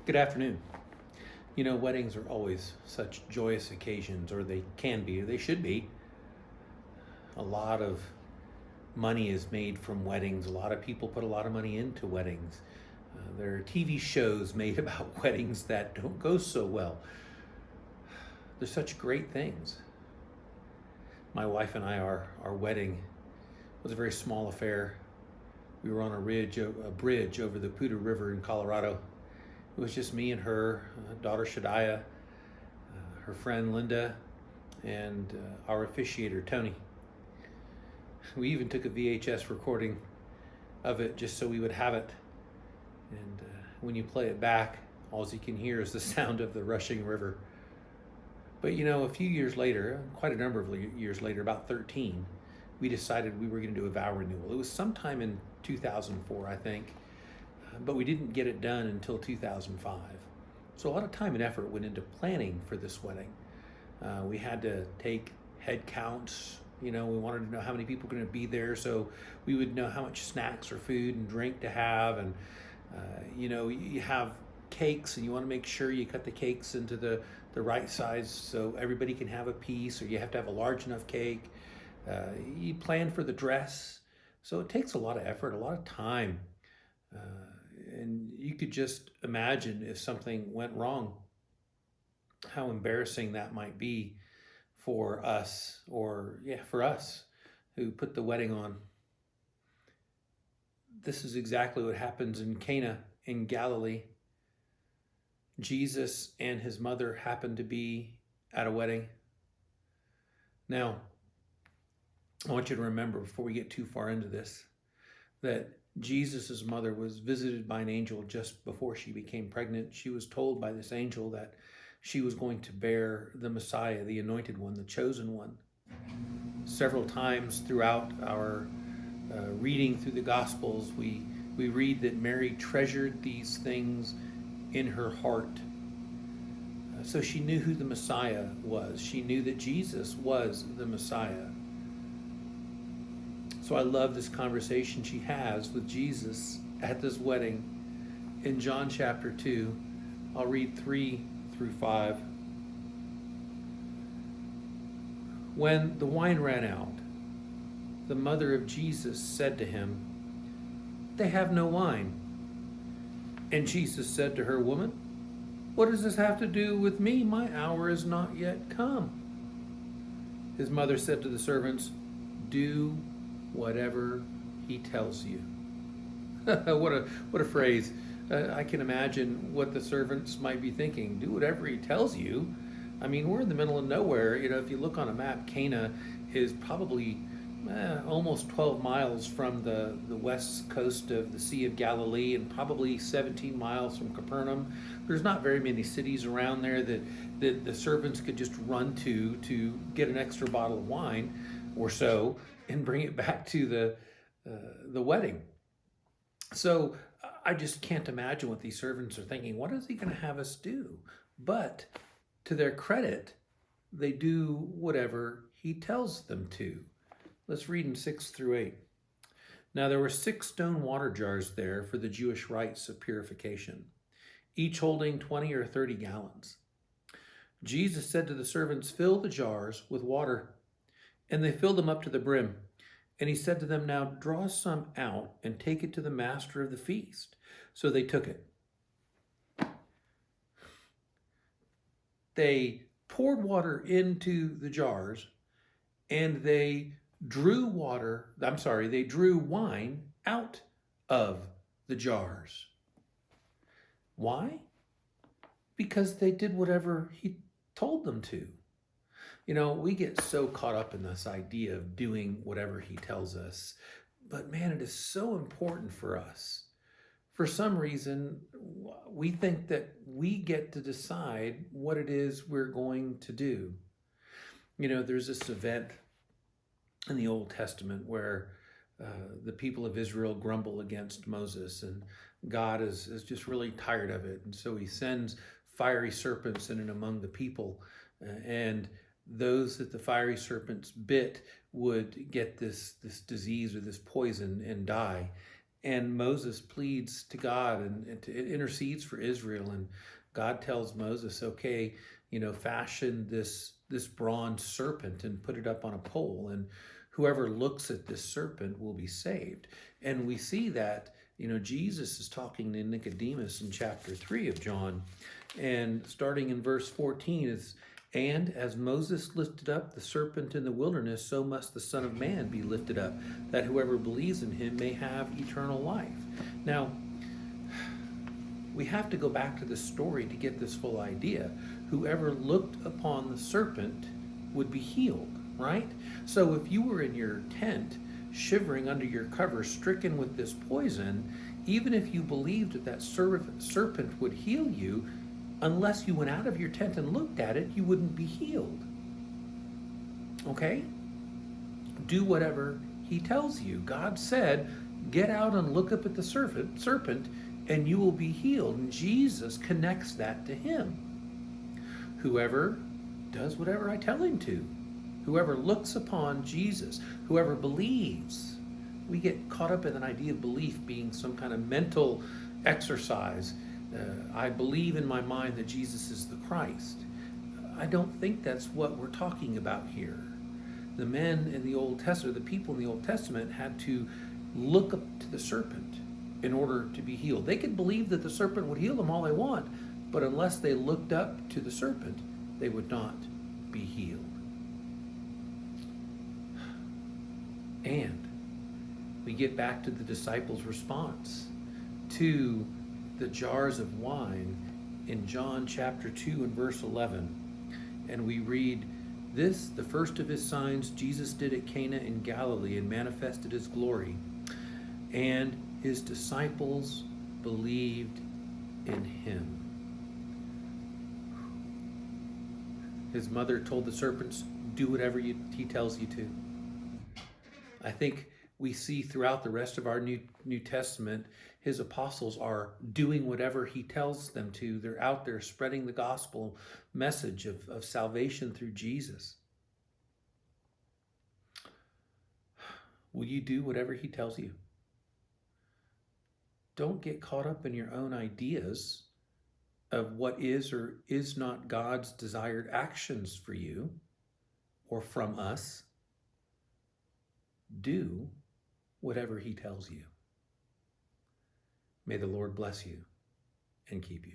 Good afternoon. You know, weddings are always such joyous occasions, or they can be, or they should be. A lot of money is made from weddings. A lot of people put a lot of money into weddings. There are TV shows made about weddings that don't go so well. They're such great things. My wife and I, our wedding was a very small affair. We were on a bridge over the Poudre River in Colorado. It was just me and her, daughter Shadiah, her friend Linda, and our officiator Tony. We even took a VHS recording of it just so we would have it. And when you play it back, all you can hear is the sound of the rushing river. But you know, a few years later, quite a number of years later, about 13, we decided we were going to do a vow renewal. It was sometime in 2004, I think, but we didn't get it done until 2005. So a lot of time and effort went into planning for this wedding. We had to take head counts. You know, we wanted to know how many people were going to be there, so we would know how much snacks or food and drink to have. And you know, you have cakes, and you want to make sure you cut the cakes into the right size so everybody can have a piece, or you have to have a large enough cake. You plan for the dress, so it takes a lot of effort, a lot of time. And you could just imagine if something went wrong, how embarrassing that might be for us, for us who put the wedding on. This is exactly what happens in Cana in Galilee. Jesus and his mother happened to be at a wedding. Now, I want you to remember before we get too far into this, that Jesus' mother was visited by an angel just before she became pregnant. She was told by this angel that she was going to bear the Messiah, the anointed one, the chosen one. Several times throughout our reading through the Gospels, we read that Mary treasured these things in her heart. So she knew who the Messiah was. She knew that Jesus was the Messiah. So I love this conversation she has with Jesus at this wedding in John chapter 2. I'll read 3-5. When the wine ran out, the mother of Jesus said to him, "They have no wine." And Jesus said to her, "Woman, what does this have to do with me? My hour is not yet come." His mother said to the servants, "Do whatever he tells you." What a phrase. I can imagine what the servants might be thinking. Do whatever he tells you. I mean, we're in the middle of nowhere. You know, if you look on a map, Cana is probably almost 12 miles from the west coast of the Sea of Galilee, and probably 17 miles from Capernaum. There's not very many cities around there that the servants could just run to get an extra bottle of wine or so and bring it back to the wedding. So I just can't imagine what these servants are thinking. What is he going to have us do? But to their credit, they do whatever he tells them to. Let's read in 6-8. Now there were 6 stone water jars there for the Jewish rites of purification, each holding 20 or 30 gallons. Jesus said to the servants, "Fill the jars with water." And they filled them up to the brim. And he said to them, "Now draw some out and take it to the master of the feast." So they took it. They poured water into the jars, and they drew wine out of the jars. Why? Because they did whatever he told them to. You know, we get so caught up in this idea of doing whatever he tells us, but man, it is so important for us. For some reason, we think that we get to decide what it is we're going to do. You know, there's this event in the Old Testament where the people of Israel grumble against Moses, and God is just really tired of it. And so he sends fiery serpents in and among the people, and those that the fiery serpents bit would get this disease or this poison and die. And Moses pleads to God and intercedes for Israel. And God tells Moses, okay, fashion this bronze serpent and put it up on a pole, and whoever looks at this serpent will be saved. And we see that, Jesus is talking to Nicodemus in chapter 3 of John, and starting in verse 14, it's, and as Moses lifted up the serpent in the wilderness, so must the Son of Man be lifted up, that whoever believes in him may have eternal life. Now, we have to go back to the story to get this full idea. Whoever looked upon the serpent would be healed, right? So if you were in your tent, shivering under your cover, stricken with this poison, even if you believed that that serpent would heal you, unless you went out of your tent and looked at it, you wouldn't be healed. Okay? Do whatever he tells you. God said, get out and look up at the serpent, and you will be healed. And Jesus connects that to him. Whoever does whatever I tell him to, whoever looks upon Jesus, whoever believes. We get caught up in an idea of belief being some kind of mental exercise. I believe in my mind that Jesus is the Christ. I don't think that's what we're talking about here. The men in the Old Testament, the people in the Old Testament, had to look up to the serpent in order to be healed. They could believe that the serpent would heal them all they want, but unless they looked up to the serpent, they would not be healed. And we get back to the disciples' response to the jars of wine in John chapter 2 and verse 11. And we read, this, the first of his signs, Jesus did at Cana in Galilee and manifested his glory. And his disciples believed in him. His mother told the serpents, do whatever he tells you to. I think we see throughout the rest of our New Testament, his apostles are doing whatever he tells them to. They're out there spreading the gospel message of salvation through Jesus. Will you do whatever he tells you? Don't get caught up in your own ideas of what is or is not God's desired actions for you or from us. Do whatever he tells you. May the Lord bless you and keep you.